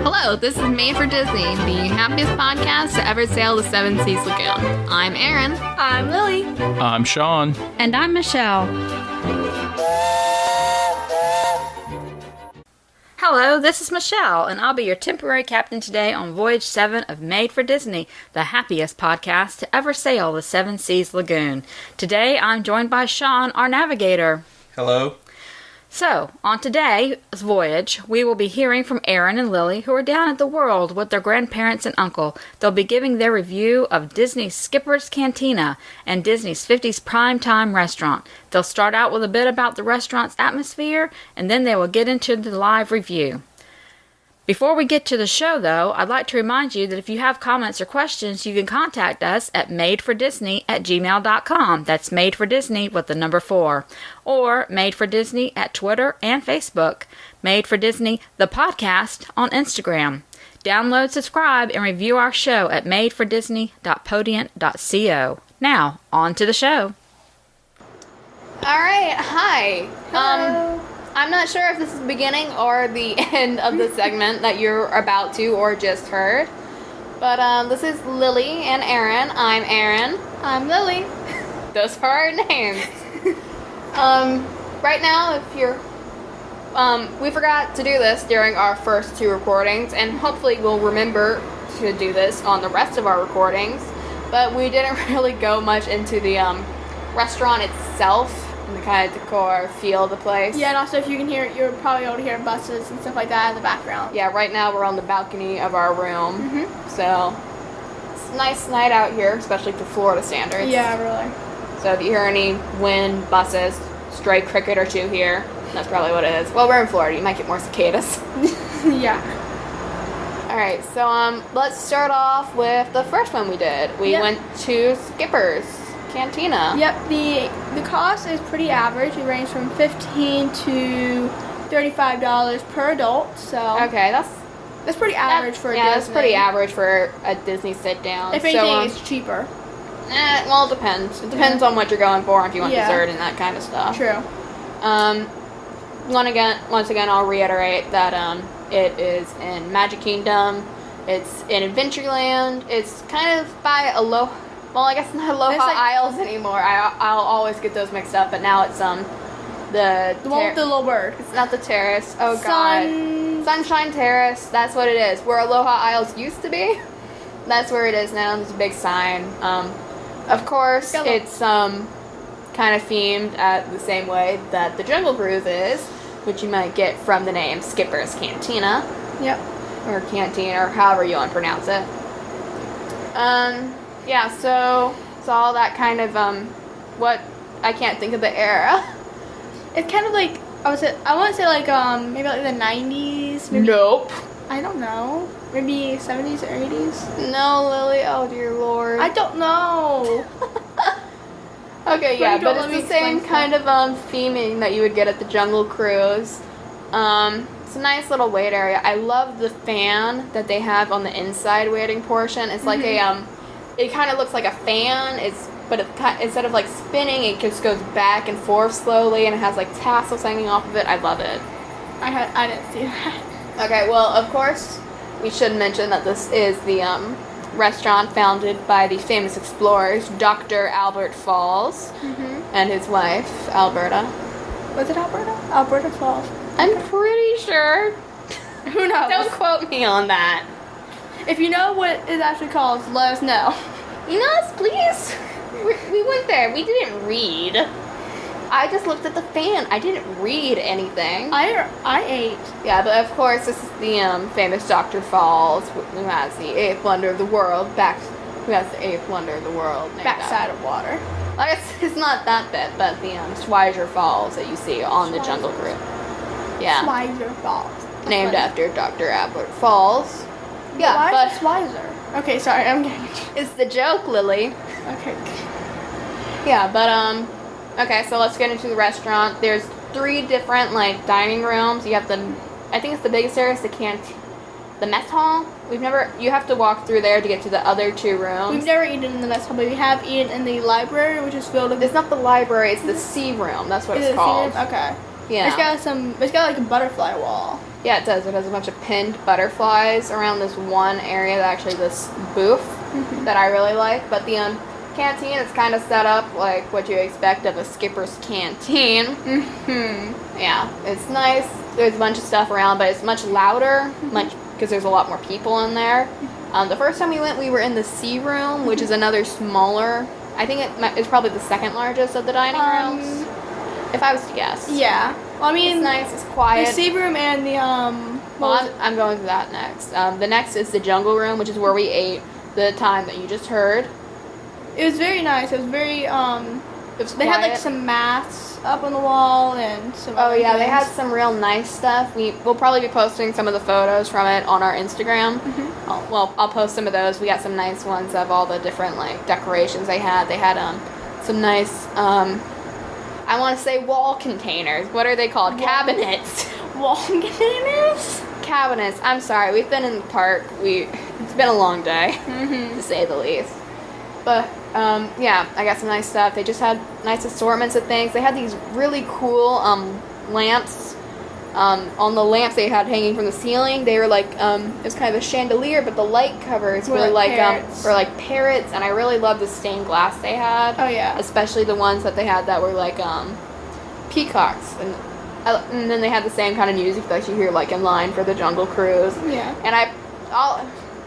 Hello, this is Made for Disney, the happiest podcast to ever sail the Seven Seas Lagoon. I'm Erin. I'm Lily. I'm Sean. And I'm Michelle. Hello, this is Michelle, and I'll be your temporary captain today on Voyage 7 of Made for Disney, the happiest podcast to ever sail the Seven Seas Lagoon. Today, I'm joined by Sean, our navigator. Hello. So, on today's voyage, we will be hearing from Erin and Lily, who are down at the World with their grandparents and uncle. They'll be giving their review of Disney's Skipper's Cantina and Disney's 50's Primetime Restaurant. They'll start out with a bit about the restaurant's atmosphere, and then they will get into the live review. Before we get to the show, though, I'd like to remind you that if you have comments or questions, you can contact us at madefordisney@gmail.com. That's madefordisney with the number 4. Or madefordisney at Twitter and Facebook. Made for Disney, the podcast, on Instagram. Download, subscribe, and review our show at madefordisney.podiant.co. Now, on to the show. All right, hi. Hello. I'm not sure if this is the beginning or the end of the segment that you're about to or just heard. But this is Lily and Erin. I'm Erin. I'm Lily. Those are our names. Right now, if you're... we forgot to do this during our first 2 recordings, and hopefully we'll remember to do this on the rest of our recordings. But we didn't really go much into the restaurant itself. And the kind of decor, feel of the place. Yeah, and also if you can hear, you're probably able to hear buses and stuff like that in the background. Yeah, right now we're on the balcony of our room. Mm-hmm. So, it's a nice night out here, especially for Florida standards. Yeah, really. So if you hear any wind, buses, stray cricket or 2 here, that's probably what it is. Well, we're in Florida, you might get more cicadas. Yeah. Alright, so let's start off with the first one we did. We went to Skipper's Cantina. Yep, the cost is pretty average. It ranges from $15 to $35 per adult. So Okay, that's pretty average for a Disney. Yeah, that's pretty average for a Disney sit-down. If anything, it's cheaper. Well, it depends. It depends on what you're going for, if you want dessert and that kind of stuff. True. Once again, I'll reiterate that it is in Magic Kingdom. It's in Adventureland. It's kind of by well, I guess not Aloha Isles anymore. I'll always get those mixed up, but now it's the one with the little bird. It's not the terrace. Oh God, Sunshine Terrace. That's what it is. Where Aloha Isles used to be. That's where it is now. There's a big sign. Of course, it's kind of themed at the same way that the Jungle Cruise is, which you might get from the name Skipper's Cantina. Yep. Or Canteen, or however you want to pronounce it. Yeah, so it's all that kind of, what, I can't think of the era. It's kind of like, I want to say like, maybe like the 90s. Maybe, Nope. I don't know. Maybe 70s or 80s. No, Lily, oh dear Lord. I don't know. Okay, yeah, but it's the same kind of, theming that you would get at the Jungle Cruise. It's a nice little wait area. I love the fan that they have on the inside waiting portion. It's like it kind of looks like a fan. But instead of like spinning, it just goes back and forth slowly, and it has like tassels hanging off of it. I love it. I didn't see that. Okay, well, of course, we should mention that this is the restaurant founded by the famous explorers, Dr. Albert Falls, and his wife, Alberta. Was it Alberta? Alberta Falls. I'm pretty sure. Who knows? Don't quote me on that. If you know what it actually calls, let us know. Email us, please. We went there. We didn't read. I just looked at the fan. I didn't read anything. I ate. Yeah, but of course, this is the famous Dr. Falls, who has the 8th wonder of the world. Who has the 8th wonder of the world? Backside of water. I guess it's not that bit, but the Schweizer Falls that you see on the Jungle Cruise. Yeah. Schweizer Falls. Named after Dr. Albert Falls. Yeah, why but is it Schweizer? Okay, sorry, I'm getting it. It's the joke, Lily. Okay. Yeah, but okay, so let's get into the restaurant. There's 3 different dining rooms. You have I think it's the biggest area is the mess hall. You have to walk through there to get to the other 2 rooms. We've never eaten in the mess hall, but we have eaten in the library, which is filled with... It's not the library, it's the C room. That's what it's called. Okay. Yeah. It's got like a butterfly wall. Yeah, it does. It has a bunch of pinned butterflies around this one area, this booth that I really like. But the canteen is kind of set up like what you expect of a Skipper's Canteen. Yeah, it's nice. There's a bunch of stuff around, but it's much louder, because there's a lot more people in there. The first time we went, we were in the C room, which is another smaller. I think it's probably the second largest of the dining rooms, if I was to guess. Yeah. Well, I mean, it's nice. It's quiet. The C room and the I'm going to that next. The next is the jungle room, which is where we ate the time that you just heard. It was very nice. It was very It was They quiet. had like some mats up on the wall and some. Oh other yeah, they things. had some real nice stuff. We'll probably be posting some of the photos from it on our Instagram. I'll post some of those. We got some nice ones of all the different like decorations they had. They had some nice I want to say wall containers. What are they called? Cabinets. Wall containers. Cabinets. I'm sorry. We've been in the park. It's been a long day, to say the least. But yeah, I got some nice stuff. They just had nice assortments of things. They had these really cool lamps. On the lamps they had hanging from the ceiling, they were like it was kind of a chandelier, but the light covers were like parrots, and I really loved the stained glass they had. Oh yeah. Especially the ones that they had that were like peacocks, and then they had the same kind of music that you hear like in line for the Jungle Cruise. Yeah. And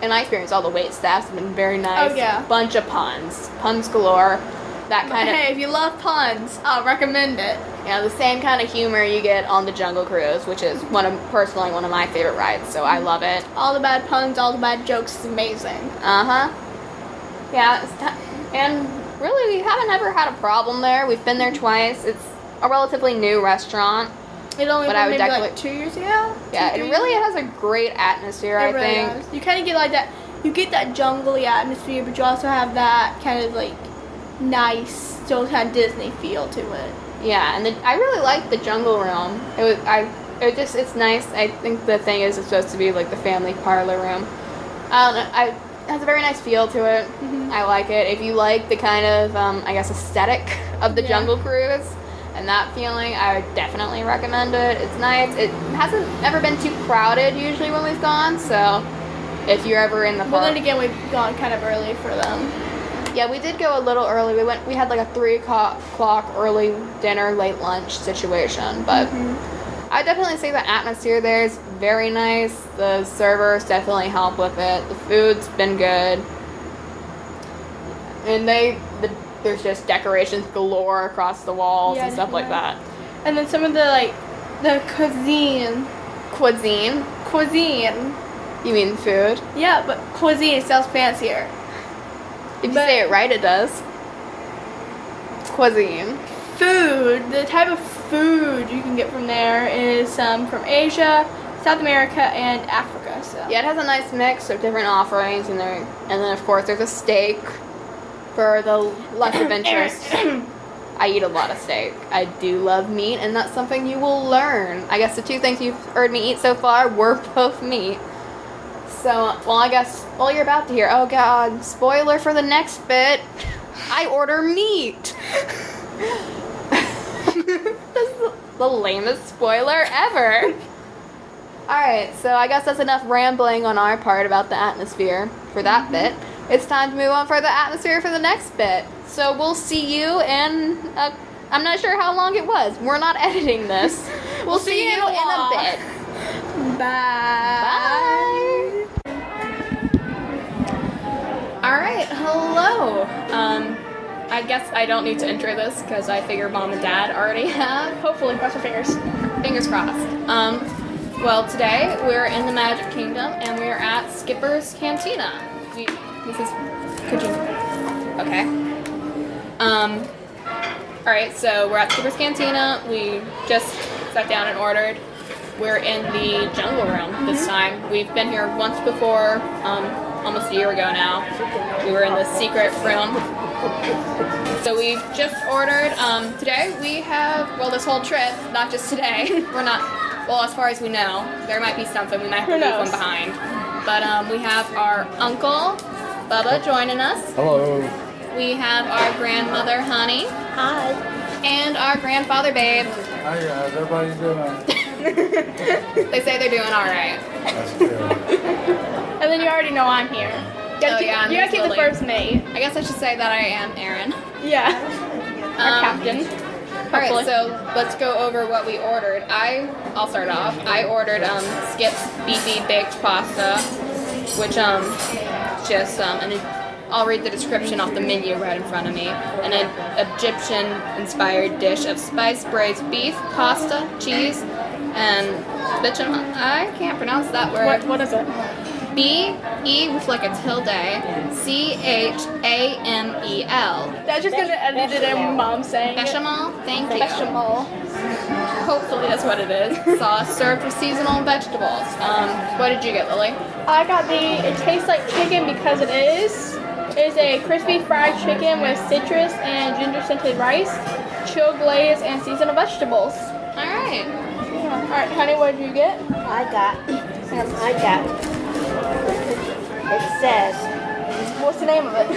in my experience, all the wait staffs have been very nice. Oh, yeah. Bunch of puns galore. That kind of. Hey, if you love puns, I'll recommend it. Yeah, the same kind of humor you get on the Jungle Cruise, which is personally one of my favorite rides. So I love it. All the bad puns, all the bad jokes. It's amazing. Yeah, and really, we haven't ever had a problem there. We've been there twice. It's a relatively new restaurant. It only But been I would maybe definitely- like 2 years ago. Yeah, it really has a great atmosphere, I think. Does. You kind of get like that. You get that jungly atmosphere, but you also have that kind of like nice, still kind of Disney feel to it. Yeah, and I really liked the jungle room. It's nice. I think the thing is, it's supposed to be like the family parlor room. It has a very nice feel to it. I like it. If you like the kind of, I guess, aesthetic of the Jungle Cruise and that feeling, I would definitely recommend it. It's nice. It hasn't ever been too crowded usually when we've gone, so if you're ever in the park. But then again, we've gone kind of early for them. Yeah, we did go a little early. We had like a 3 o'clock early dinner, late lunch situation, but I definitely say the atmosphere there is very nice. The servers definitely help with it. The food's been good. And there's just decorations galore across the walls and stuff like that. And then some of the cuisine. Cuisine. You mean food? Yeah, but cuisine sounds fancier. If you say it right, it does. Cuisine. Food. The type of food you can get from there is from Asia, South America, and Africa. So Yeah, it has a nice mix of different offerings in there. And then, of course, there's a steak for the less adventurous. I eat a lot of steak. I do love meat, and that's something you will learn. I guess the 2 things you've heard me eat so far were both meat. So, I guess, you're about to hear, oh god, spoiler for the next bit, I order meat. This is the lamest spoiler ever. Alright, so I guess that's enough rambling on our part about the atmosphere for that bit. It's time to move on for the atmosphere for the next bit. So we'll see you in, I'm not sure how long it was. We're not editing this. We'll see you in a bit. Bye. Alright, hello. I guess I don't need to intro this because I figure Mom and Dad already have. Hopefully, cross your fingers. Fingers crossed. Well, today we're in the Magic Kingdom and we're at Skipper's Cantina. Okay. Alright, so we're at Skipper's Cantina. We just sat down and ordered. We're in the jungle room this time. We've been here once before, almost a year ago now. We were in the secret room. So we just ordered, today we have, this whole trip, not just today, we're not, as far as we know, there might be something, we might have to leave one behind. But we have our uncle, Bubba, joining us. Hello. We have our grandmother, Honey. Hi. And our grandfather, Babe. Hi guys, everybody doing? They say they're doing all right. That's good. And then you already know I'm here. You gotta I'm keep the Lily. first name. I guess I should say that I am Erin. Yeah. Our captain. All right, so let's go over what we ordered. I'll start off. I ordered Skip's beefy baked pasta, which just and I'll read the description off the menu right in front of me. An Egyptian-inspired dish of spiced braised beef, pasta, cheese, and I can't pronounce that word. What is it? B-E with like a tilde, C-H-A-M-E-L. That's just gonna edit it in Mom saying Bechamel? Thank you. Bechamel. Hopefully that's what it is. Sauce served with seasonal vegetables. What did you get, Lily? I got it tastes like chicken because it is. It's a crispy fried chicken with citrus and ginger scented rice, chilled glaze, and seasonal vegetables. Alright. Yeah. Alright, honey, what did you get? I got. It says What's the name of it?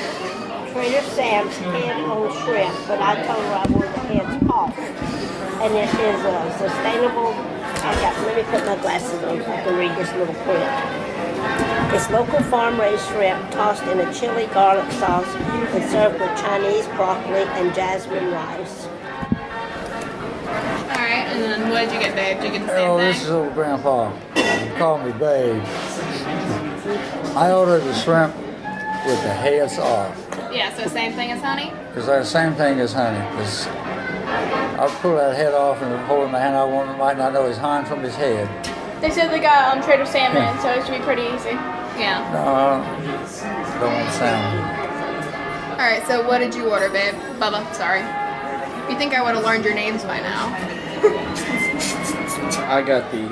Trader Sam's head on shrimp, but I told her I wanted the heads off. And it is sustainable. Let me put my glasses on so I can read this little print. It's local farm-raised shrimp tossed in a chili garlic sauce and served with Chinese broccoli and jasmine rice. Alright, and then what did you get, Babe? Did you get the same Hello, thing? this is old Grandpa. You call me Babe. I ordered the shrimp with the heads off. Yeah, so same thing as honey? Because that's the same thing as honey. Because I'll pull that head off and hold it in my hand. I might not know his hind from his head. They said they got Trader Sam in, so it should be pretty easy. Yeah. No, don't sound Alright, so what did you order, Babe? Bubba, sorry. You think I would have learned your names by now. I got the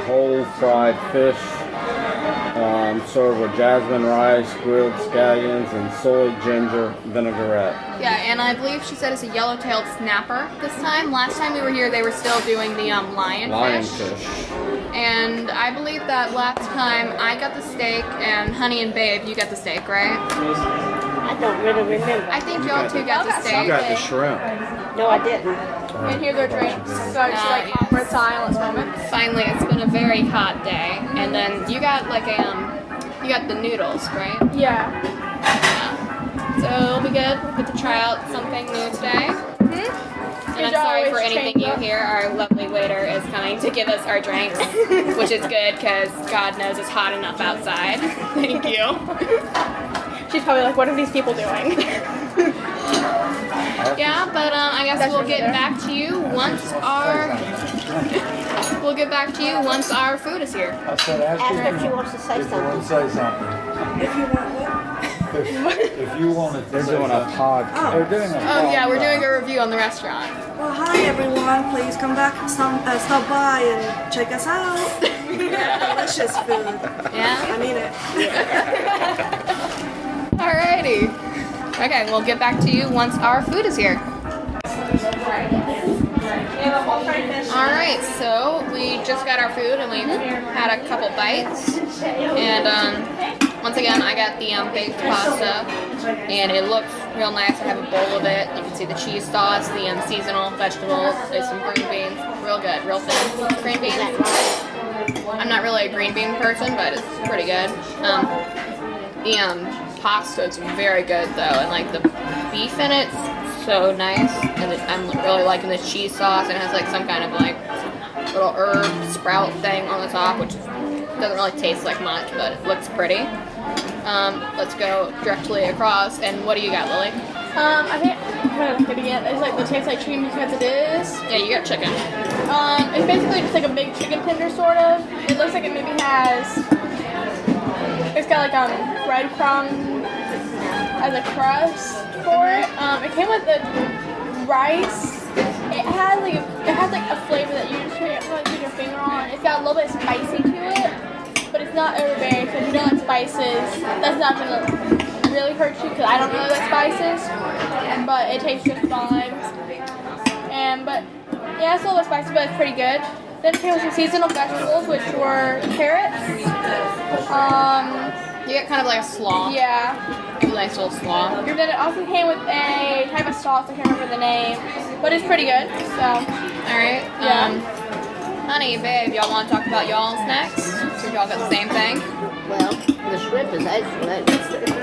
whole fried fish, served with jasmine rice, grilled scallions, and soy ginger vinaigrette. Yeah, and I believe she said it's a yellow-tailed snapper this time. Last time we were here, they were still doing the lionfish. And I believe that last time I got the steak, and Honey and Babe, you got the steak, right? I don't really remember. I think y'all two got the steak. You got the shrimp. No, I didn't. And here's our drinks. So it's like awkward silence moment. Finally, it's been a very hot day, and then you got like you got the noodles, right? Yeah. So it'll be good. We'll get to try out something new today. And I'm sorry for anything you hear. Our lovely waiter is coming to give us our drinks, which is good because God knows it's hot enough outside. Thank you. She's probably like, what are these people doing? Yeah, but I guess we'll get back to you once our food is here. I said, Ask her if she wants to say if you want to something. say something. If you want what? If you wanted to They're say doing a something. podcast. They're doing a Oh yeah, we're doing podcast. a review on the restaurant. Well, hi everyone. Please come back, stop by and check us out. Delicious food. Yeah? I mean it. Alrighty. Okay, we'll get back to you once our food is here. Alright, so we just got our food and we had a couple bites. And once again, I got the baked pasta and it looks real nice. I have a bowl of it. You can see the cheese sauce, the seasonal vegetables, there's some green beans. Real good, real thin. Green beans. I'm not really a green bean person, but it's pretty good. The pasta is very good though, and like the beef in it's so nice, and I'm really liking the cheese sauce, and it has like some kind of like little herb sprout thing on the top, which doesn't really taste like much, but it looks pretty. Let's go directly across, and what do you got, Lily? I think I'm gonna look at it again. It's like the tastes like chicken because it is. Yeah, you got chicken. It's basically just like a big chicken tender sort of. It looks like it maybe has. It's got like breadcrumb as a crust for it. It came with the rice. It has like a flavor that you just put your finger on. It's got a little bit of spicy to it, but it's not overbearing. So if you don't like spices, that's not gonna really hurt you because I don't really like spices, but it tastes just fine. But yeah, it's a little bit spicy, but it's pretty good. Then it came with some seasonal vegetables, which were carrots. You get kind of like a slaw. Yeah. A nice little slaw. And then it also came with a type of sauce, I can't remember the name, but it's pretty good, so. Alright, Yeah. Honey, babe, y'all want to talk about y'all's next? So y'all got the same thing? Well, the shrimp is excellent.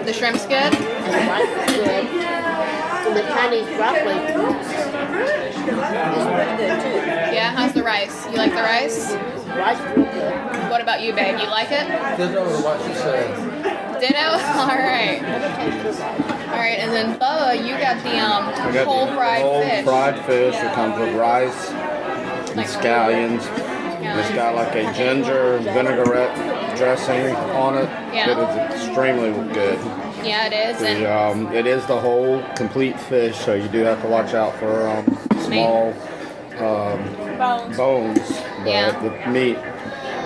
The shrimp's good? And the rice is good. And the Chinese broccoli is pretty good too. Yeah, how's the rice? You like the rice? Rice is real good. What about you, babe? You like it? Ditto to what you said. Ditto? Alright. Alright, and then Bubba, you got the I got whole the fried whole fish. fried fish. It comes with rice and Like scallions. It's got like a ginger vinaigrette dressing on it. Yeah. It is extremely good. Yeah, it is. And It is the whole complete fish, so you do have to watch out for small bones. But Yeah. the meat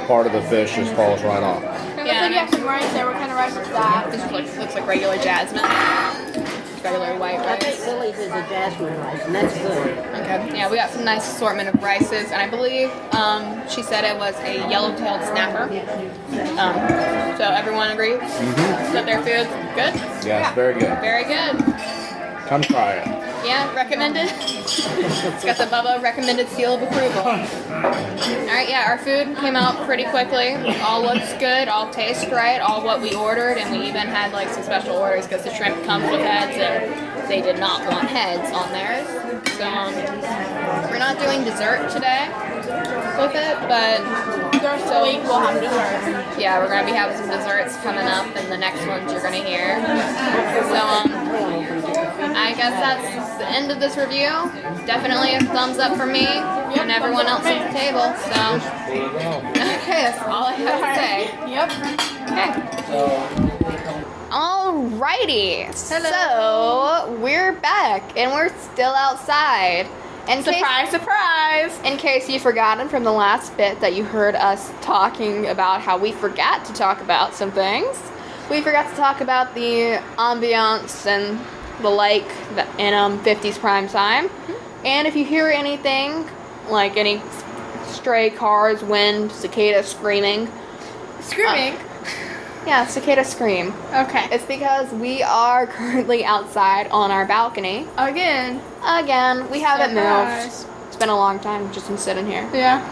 part of the fish just falls right off. It looks like you have some rice there. What kind of rice is that? this looks like regular jasmine. Regular white I think rice. Lily's is a jasmine rice, and that's good. Okay. Yeah, we got some nice assortment of rices, and I believe she said it was a yellow-tailed snapper. So everyone agrees that their food's good? Yes, very good. Very good. Come try it. Yeah, recommended. It's got the Bubba recommended seal of approval. Alright, yeah, our food came out pretty quickly. All looks good, all tastes right, all what we ordered, and we even had like some special orders because the shrimp comes with heads and they did not want heads on theirs. So we're not doing dessert today with it, but The rest of the week we'll have dessert. yeah, we're gonna be having some desserts coming up in the next ones you're gonna hear. So I guess that's the end of this review. Definitely a thumbs up for me and everyone else at the table. So okay, that's all I have to say. Yep. Okay. Alrighty. So we're back and we're still outside. And Surprise! in case you've forgotten from the last bit that you heard us talking about how we forgot to talk about some things, we forgot to talk about the ambiance and the like in 50's prime time. And if you hear anything, like any stray cars, wind, cicada screaming. Screaming? Yeah, cicada scream. Okay. It's because we are currently outside on our balcony. Again. Again, we haven't Surprise. moved. It's been a long time just been sitting here. Yeah.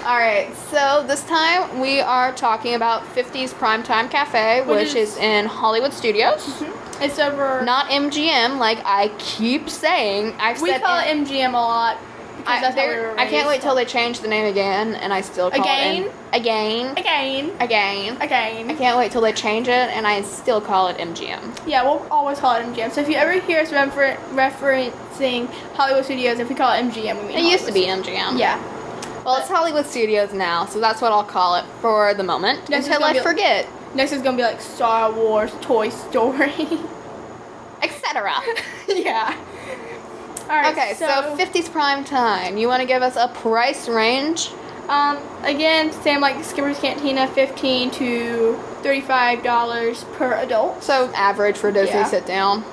Alright, so this time we are talking about 50's Primetime Cafe, which is in Hollywood Studios. It's over. Not MGM, like I keep saying. We call it MGM a lot. because that's how we were I can't wait raised. till they change the name again, and I still call Again? it again. I can't wait till they change it, and I still call it MGM. Yeah, we'll always call it MGM. So if you ever hear us referencing Hollywood Studios, if we call it MGM, we mean It used to be Hollywood MGM. Yeah. Well, it's Hollywood Studios now, so that's what I'll call it for the moment Next is until gonna I be- forget, Next is gonna be like Star Wars, Toy Story. etc. Yeah. Alright, Okay, so 50's prime time. You want to give us a price range? again, same like Skipper's Cantina, $15 to $35 per adult. So average for Disney Yeah. sit down.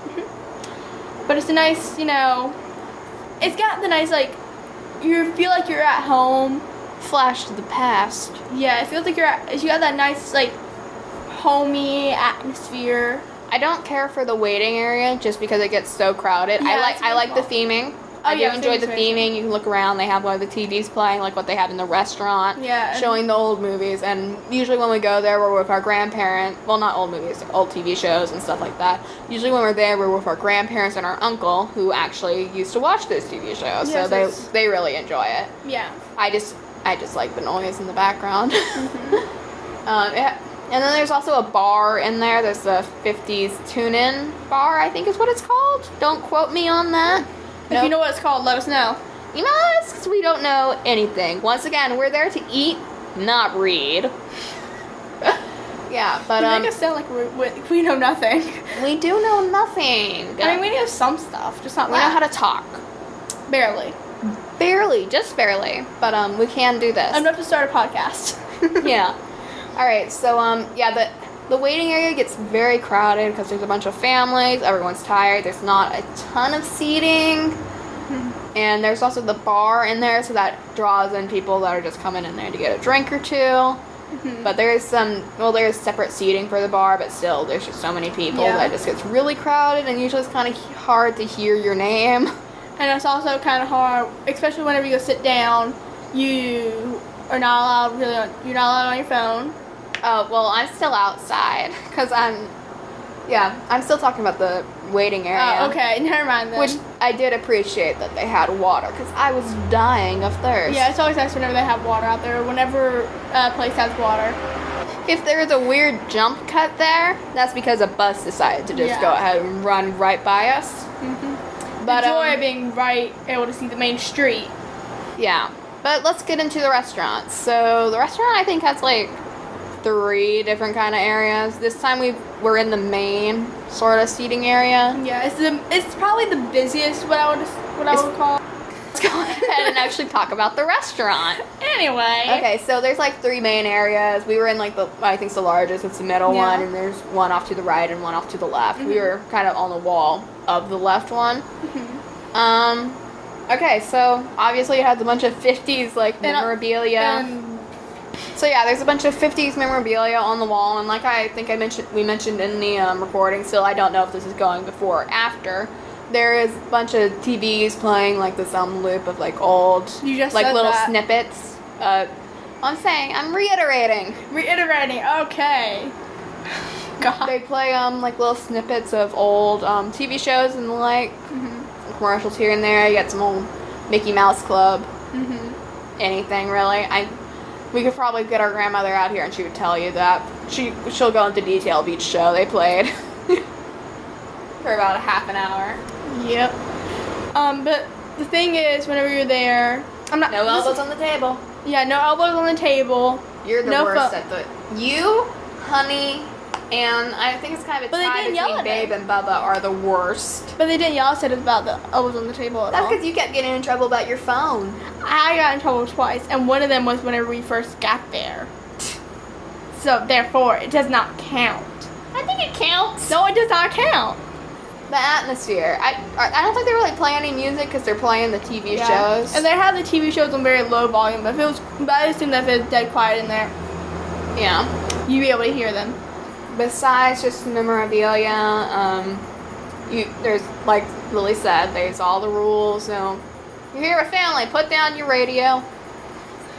But it's a nice, it's got the nice you feel like you're at home. Flash to the past. Yeah, it feels like you got that nice homey atmosphere. I don't care for the waiting area just because it gets so crowded. Yeah, it's I like the really theming. Oh, I do yeah, enjoy the theming's amazing. theming. You can look around. They have one of the TVs playing, like what they have in the restaurant. Yeah. Showing the old movies. And usually when we go there, we're with our grandparents. Well, not old movies, old TV shows and stuff like that. Usually when we're there, we're with our grandparents and our uncle, who actually used to watch those TV shows. Yeah, so so they really enjoy it. Yeah. I just like the noise in the background. And then there's also a bar in there. There's the 50's Tune-In Bar, I think is what it's called. Don't quote me on that. If you know what it's called, let us know. You must, 'cause we don't know anything. Once again, we're there to eat, not read. Yeah, but You make us sound like we know nothing. we do know nothing. I mean, we know some stuff, just not we know how to talk. Barely. Barely, just barely. But we can do this. Enough to start a podcast. Yeah. All right. So the waiting area gets very crowded because there's a bunch of families. Everyone's tired. There's not a ton of seating, and there's also the bar in there, so that draws in people that are just coming in there to get a drink or two. But there's separate seating for the bar, but still, there's just so many people that it just gets really crowded, and usually it's kind of hard to hear your name. And it's also kind of hard, especially whenever you go sit down, you are not allowed you're not allowed on your phone. Oh, well, I'm still outside, because I'm still talking about the waiting area. Oh, okay, never mind then. Which I did appreciate that they had water, because I was dying of thirst. Yeah, it's always nice whenever they have water out there, whenever a place has water. If there's a weird jump cut there, that's because a bus decided to just go ahead and run right by us. But the joy of being able to see the main street. Yeah, but let's get into the restaurant. So the restaurant, I think, has like 3 different kind of areas. This time we're in the main sort of seating area. Yeah, it's probably the busiest. What I would call. Let's go ahead and actually talk about the restaurant. Anyway. Okay, so there's like 3 main areas. We were in like I think it's the largest. It's the middle one, and there's one off to the right and one off to the left. We were kind of on the wall of the left one. Okay, so obviously it has a bunch of 50s like memorabilia. So yeah, there's a bunch of 50s memorabilia on the wall, and like I think we mentioned in the recording, still I don't know if this is going before or after. There is a bunch of TVs playing like this loop of like old, like little snippets. I'm reiterating. Okay. God. They play like little snippets of old TV shows and like some commercials here and there. You got some old Mickey Mouse Club. Anything really. We could probably get our grandmother out here and she would tell you that. She'll go into detail of each show they played for about a half an hour. Yep. But the thing is, whenever you're there, no elbows on the table. Yeah, no elbows on the table. You're the worst at you, Honey, and I think it's kind of a tie between Babe and Bubba are the worst. But they didn't yell at us about the elbows on the table at all. That's because you kept getting in trouble about your phone. I got in trouble twice, and one of them was whenever we first got there. So, therefore, it does not count. I think it counts. No, it does not count. The atmosphere. I don't think they really play any music because they're playing the TV shows. And they have the TV shows on very low volume, but I assume that if it's dead quiet in there, you'd be able to hear them. Besides just memorabilia, there's, like Lily said, there's all the rules. So, you're here with family, put down your radio.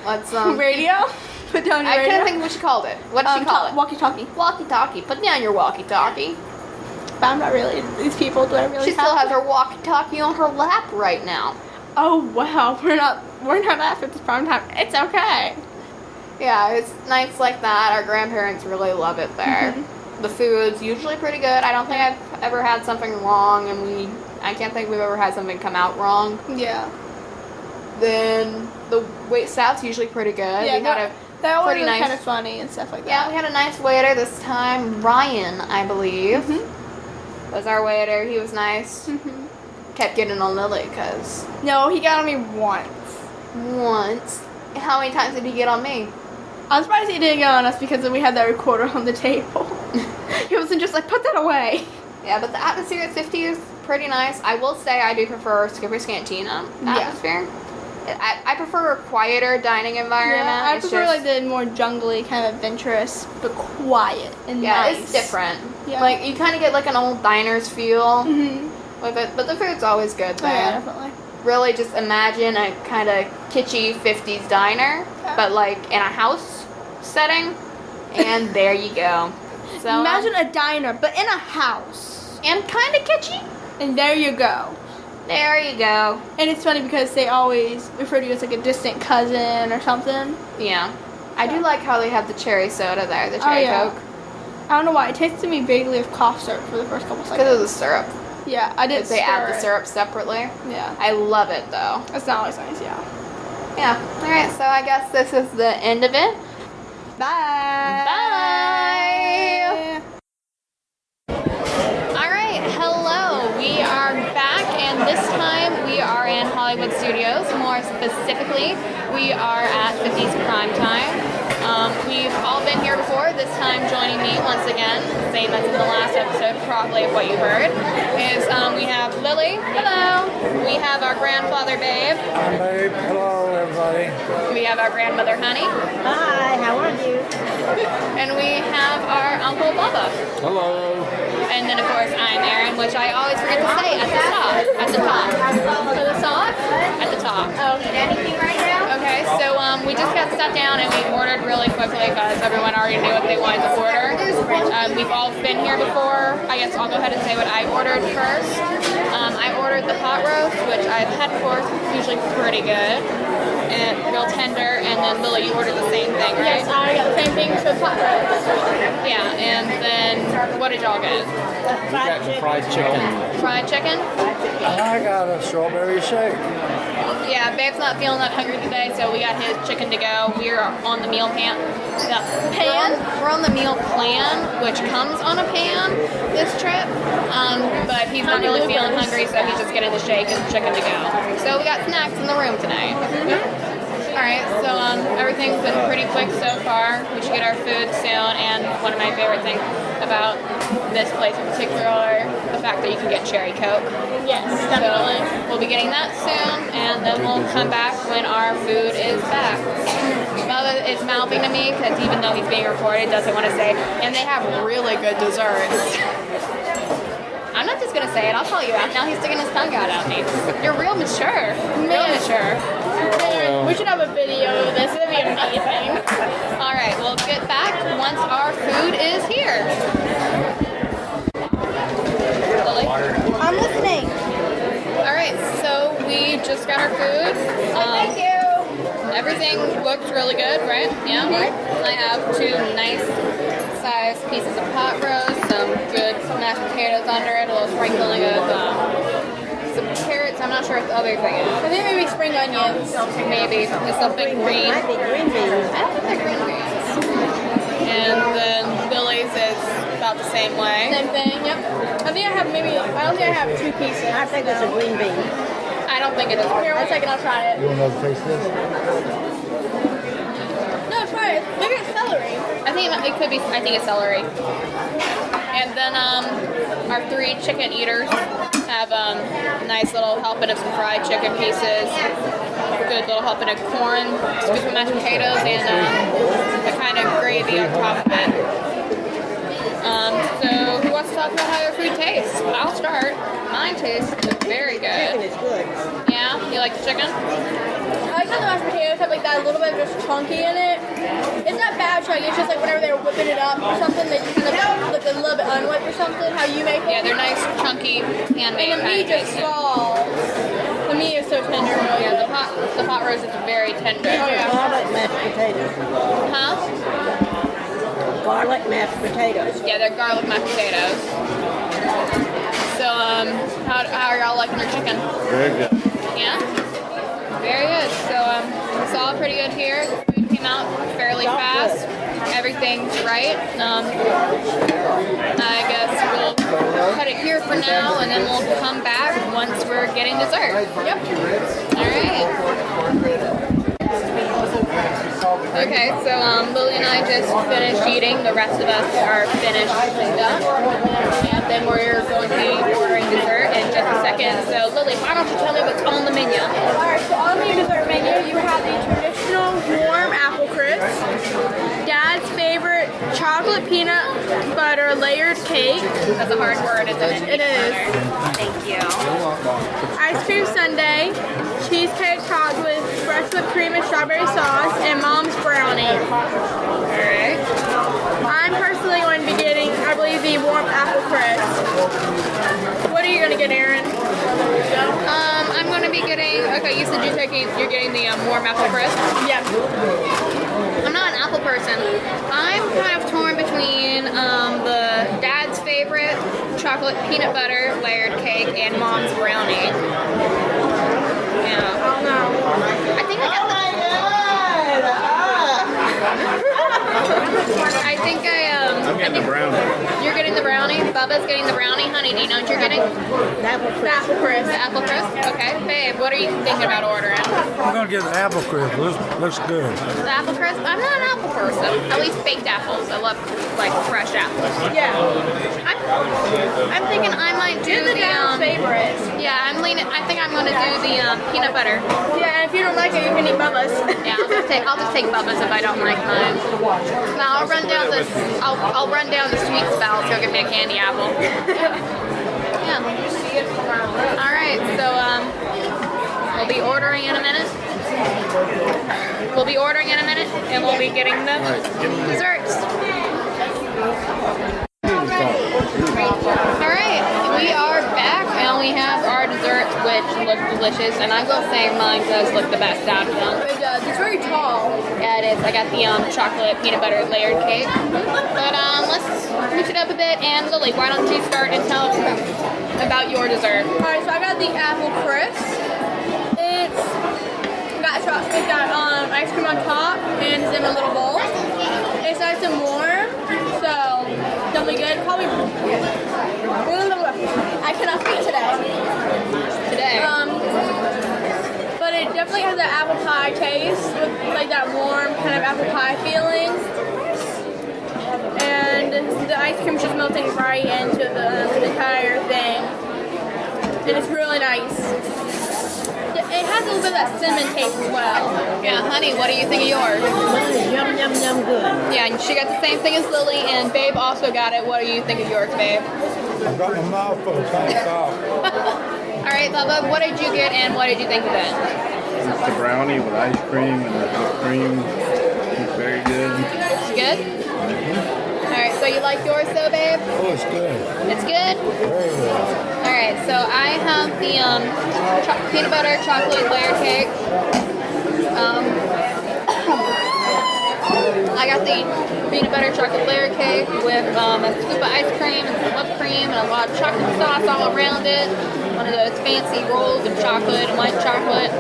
Let's radio? Put down your radio? I couldn't think of what she called it. What did she call it? Walkie-talkie. Walkie-talkie. Put down your walkie-talkie. But I'm not really these people. Do I really? She still has her walkie-talkie on her lap right now. Oh wow, we're not at 50's prime time. It's okay. Yeah, it's nights like that. Our grandparents really love it there. The food's usually pretty good. I don't think I've ever had something wrong, and I can't think we've ever had something come out wrong. Yeah. Then the wait staff's usually pretty good. Yeah, that was kind of funny and stuff like that. Yeah, we had a nice waiter this time. Ryan, I believe, was our waiter. He was nice. Kept getting on Lily because... No, he got on me once. Once? How many times did he get on me? I'm surprised he didn't get on us because we had that recorder on the table. He wasn't just like, put that away. Yeah, but the atmosphere at 50 is pretty nice. I will say I do prefer Skipper's Canteen atmosphere. I prefer a quieter dining environment. Yeah, I prefer like the more jungly, kind of adventurous, but quiet and nice. It's different. Yeah. Like, you kind of get like an old diner's feel with it, but the food's always good there. Oh, yeah, definitely. Really just imagine a kind of kitschy 50s diner, but like in a house setting, and there you go. So imagine a diner, but in a house. And kind of kitschy. And there you go. There you go. And it's funny because they always refer to you as like a distant cousin or something. Yeah. I do like how they have the cherry soda there, the cherry Coke. I don't know why. It tasted to me vaguely of cough syrup for the first couple seconds. Because of the syrup. Yeah, I didn't They add the syrup separately. Yeah. I love it though. It's not always nice, yeah. Yeah. Alright, so I guess this is the end of it. Bye. Bye. Alright, hello. We are back, and this time we are in Hollywood Studios. More specifically, we are at 50's Prime Time. We've all been here before. This time joining me once again, same as in the last episode, probably of what you heard, is we have Lily. Hello. We have our grandfather, Babe. Hi, Babe. Hello, everybody. We have our grandmother, Honey. Hi, how are you? Uncle Bubba. Hello. And then, of course, I'm Erin, which I always forget to say at the top. At the top. For the sauce? At the top. Oh, need anything right now? Okay, so we just got sat down and we ordered really quickly because everyone already knew what they wanted to order. We've all been here before. I guess I'll go ahead and say what I ordered first. I ordered the pot roast, which I've had before. It's usually pretty good and real tender. And then Lily, you ordered the same thing, right? Yes, I got the same thing, so pot roast. Yeah, and then what did y'all get? We got fried chicken. Fried chicken? And I got a strawberry shake. Yeah, Babe's not feeling that hungry today, so we got his chicken to go. We're on the meal pan. We're on the meal plan, which comes on a pan this trip. But he's not really feeling hungry, so he's just getting the shake and chicken to go. So we got snacks in the room tonight. Alright, so everything's been pretty quick so far. We should get our food soon, and one of my favorite things about this place in particular, the fact that you can get cherry Coke. Yes, definitely. So we'll be getting that soon, and then we'll come back when our food is back. Bubba is mouthing to me, because even though he's being recorded, doesn't want to say, and they have really good desserts. I'm not just gonna say it, I'll call you out. Now he's sticking his tongue out at me. You're real mature. Real mature. We should have a video of this, it'd be amazing. Alright, we'll get back once our food is here. Lily? I'm listening. Alright, so we just got our food. Thank you. Everything looks really good, right? Yeah. I have 2 nice sized pieces of pot roast, some good mashed potatoes under it, a little sprinkling of some carrots. I'm not sure what the other thing is. I think maybe spring onions. Maybe it's something green. Might be green beans. I don't think they're green beans. And then Billy's is about the same way. Same thing, yep. I don't think I have 2 pieces. I think it's a green bean. I don't think it is. Here, 1 second, I'll try it. You want to taste this? No, try it. Maybe it's celery. I think it could be. I think it's celery. And then our 3 chicken eaters have nice little helping of some fried chicken pieces, good little helping of corn, scoop of mashed potatoes, and the kind of gravy on top of it. So who wants to talk about how their food tastes? I'll start. Mine tastes very Chicken good. is good. Yeah, you like the chicken? I like how the mashed potatoes have like that little bit of just chunky in it. It's not bad chunky, it's just like whenever they're whipping it up or something, they just kind of look a little bit unwhipped or something, how you make it. Yeah, they're nice, chunky, handmade And the kind meat of just tasty. falls. The meat is so tender, really. Yeah, the pot roast is very tender. Oh, yeah. Garlic mashed potatoes. Huh? Garlic mashed potatoes. Yeah, they're garlic mashed potatoes. So, how are y'all liking your chicken? Very good. Yeah? Very good. So, it's all pretty good here. Food came out fairly fast. Everything's right. I guess we'll cut it here for now, and then we'll come back once we're getting dessert. Yep. All right. Okay, so Lily and I just finished eating. The rest of us are finished cleaned up. And then we're going to be ordering dessert in just a second. So Lily, why don't you tell me what's on the menu? Alright, so on the dessert menu, you have the traditional warm apple crisp, Dad's favorite chocolate peanut butter layered cake. That's a hard word, isn't it? It is. Thank you. Ice cream sundae, cheesecake topped with fresh whipped cream and strawberry sauce, and Mom's brownie. Alright. I'm personally going to be getting, I believe, the warm apple crisp. What are you going to get, Erin? I'm going to be getting, okay, you said you're getting the warm apple crisp. Yep. I'm not an apple person. I'm kind of torn between the Dad's favorite chocolate peanut butter layered cake and Mom's brownie. Yeah. Oh no. I think I got I'm getting the brownie. You're getting the brownie. Bubba's getting the brownie. Honey, do you know what you're getting? Apple The apple crisp. The apple crisp? Okay. Babe, what are you thinking about ordering? I'm gonna get the apple crisp. Looks good. The apple crisp? I'm not an apple person. At least baked apples. I love like fresh apples. Yeah. I'm thinking I might do The Dad's favorite. yeah, I think I'm gonna do the peanut butter. Yeah, and if you don't like it, you can eat Bubba's. Yeah, I'll just take Bubba's if I don't like mine. Now I'll run down the sweet spout to go get me a candy apple. Yeah. All right, so we'll be ordering in a minute. And we'll be getting the desserts. All right, we are back, and we have our desserts, which look delicious. And I will say mine does look the best out of them. It does. It's very tall. Yeah, it is. I got the chocolate peanut butter layered cake. But let's mix it up a bit. And Lily, why don't you start and tell us about your dessert? All right, so I got the apple crisp. It's got ice cream on top, and it's in a little bowl. It's nice and warm, so it'll be good. Probably. I cannot speak today. But it definitely has that apple pie taste, with like that warm kind of apple pie feeling. And the ice cream's just melting right into the entire thing. And it's really nice. It has a little bit of that cinnamon taste as well. Yeah, honey, what do you think of yours? Yum, yum, yum, good. Yeah, and she got the same thing as Lily, and Babe also got it. What do you think of yours, Babe? I've got my mouth full of thanks off. All right, Bubba, what did you get, and what did you think of it? It's the brownie with ice cream and the whipped cream. It's very good. It's good? All right, so you like yours though, Babe? Oh, it's good. It's good? Very good. All right, so I have the peanut butter chocolate layer cake. I got the peanut butter chocolate layer cake with a scoop of ice cream and some whipped cream and a lot of chocolate sauce all around it. One of those fancy rolls of chocolate and white chocolate.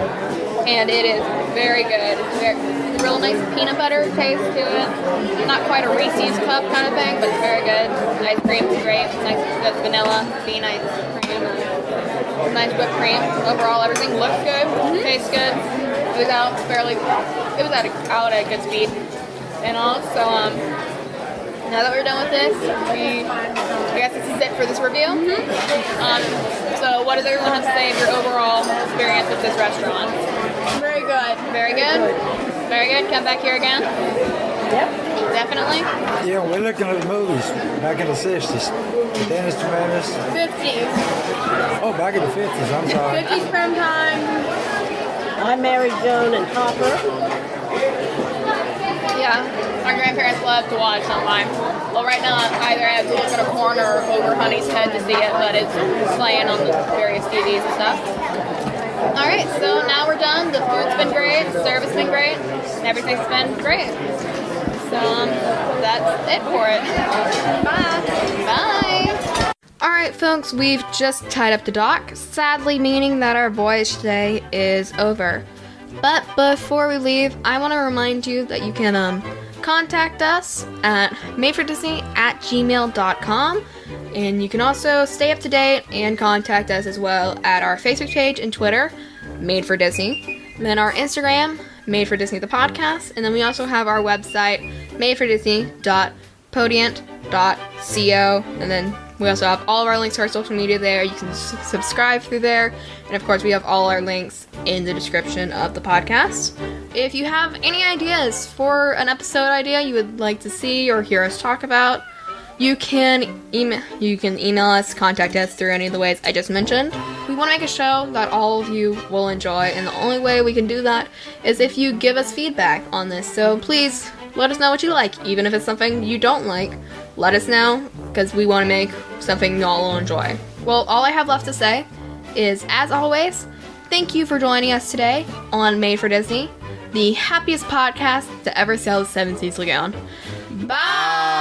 And it is very good. It's a real nice peanut butter taste to it. Not quite a Reese's cup kind of thing, but it's very good. Ice cream is great. Nice vanilla, bean ice cream, and nice whipped cream. Overall, everything looks good, tastes good. It was out at a good speed. And also, now that we're done with this, I guess this is it for this review. So what does everyone have to say of your overall experience with this restaurant? Very good. Very good? Very good. Come back here again? Yep. Definitely? Yeah, we're looking at movies back in the 60s. Dennis the Menace. 50s. Oh, back in the 50s, I'm sorry. 50s prime time. I married Joan and Hopper. Yeah. Our grandparents love to watch online. Well, right now, I either have to look at a corner over Honey's head to see it, but it's playing on the various TVs and stuff. Alright, so now we're done. The food's been great, the service has been great, everything's been great. So, that's it for it. Bye! Bye! Alright, folks, we've just tied up the dock, sadly meaning that our voyage today is over. But before we leave, I want to remind you that you can contact us at madefordisney@gmail.com, and you can also stay up to date and contact us as well at our Facebook page and Twitter, Made for Disney, and then our Instagram, Made for Disney the podcast, and then we also have our website, madefordisney.podiant.co, and then we also have all of our links to our social media there. You can subscribe through there. And of course, we have all our links in the description of the podcast. If you have any ideas for an episode idea you would like to see or hear us talk about, you can email us, contact us through any of the ways I just mentioned. We want to make a show that all of you will enjoy, and the only way we can do that is if you give us feedback on this. So please let us know what you like, even if it's something you don't like. Let us know, because we want to make something y'all will enjoy. Well, all I have left to say is, as always, thank you for joining us today on Made for Disney, the happiest podcast to ever sail the Seven Seas Lagoon. Bye!